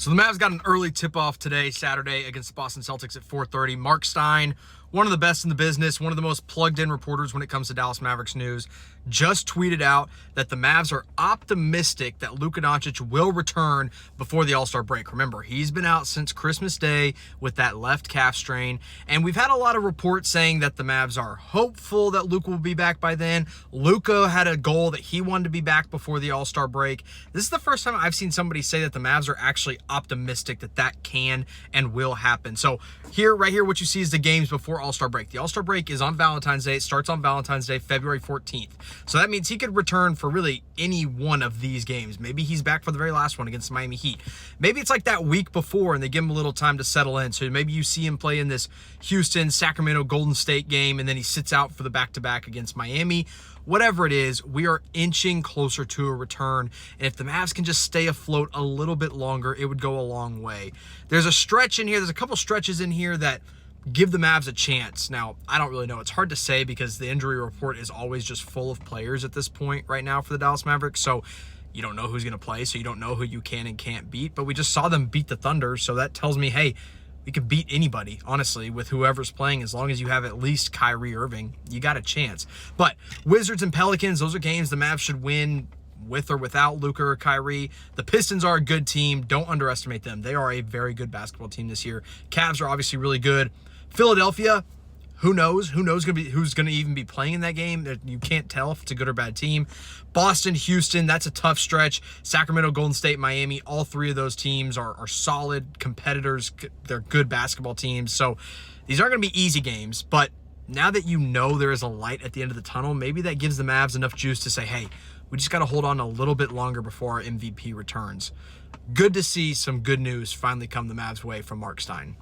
So the Mavs got an early tip-off today, Saturday, against the Boston Celtics at 4:30. Mark Stein, one of the best in the business, one of the most plugged-in reporters when it comes to Dallas Mavericks news, just tweeted out that the Mavs are optimistic that Luka Doncic will return before the All-Star break. Remember, he's been out since Christmas Day with that left calf strain, and we've had a lot of reports saying that the Mavs are hopeful that Luka will be back by then. Luka had a goal that he wanted to be back before the All-Star break. This is the first time I've seen somebody say that the Mavs are actually optimistic that that can and will happen. So right here, what you see is the games before All-Star break. The All-Star break is on Valentine's Day. It starts on Valentine's Day, February 14th. So that means he could return for really any one of these games. Maybe he's back for the very last one against the Miami Heat. Maybe it's like that week before and they give him a little time to settle in. So maybe you see him play in this Houston, Sacramento, Golden State game, and then he sits out for the back-to-back against Miami. Whatever it is, we are inching closer to a return. And if the Mavs can just stay afloat a little bit longer, it would go a long way. There's a stretch in here. There's a couple stretches in here that give the Mavs a chance. Now, I don't really know. It's hard to say because the injury report is always just full of players at this point right now for the Dallas Mavericks. So you don't know who's going to play, so you don't know who you can and can't beat. But we just saw them beat the Thunder, so that tells me, hey, we could beat anybody, honestly, with whoever's playing. As long as you have at least Kyrie Irving, you got a chance. But Wizards and Pelicans, those are games the Mavs should win with or without Luka or Kyrie. The Pistons are a good team. Don't underestimate them. They are a very good basketball team this year. Cavs are obviously really good. Philadelphia, who knows? Who's going to even be playing in that game? You can't tell if it's a good or bad team. Boston, Houston, that's a tough stretch. Sacramento, Golden State, Miami, all three of those teams are solid competitors. They're good basketball teams. So these aren't going to be easy games, but now that you know there is a light at the end of the tunnel, maybe that gives the Mavs enough juice to say, hey, we just got to hold on a little bit longer before our MVP returns. Good to see some good news finally come the Mavs' way from Mark Stein.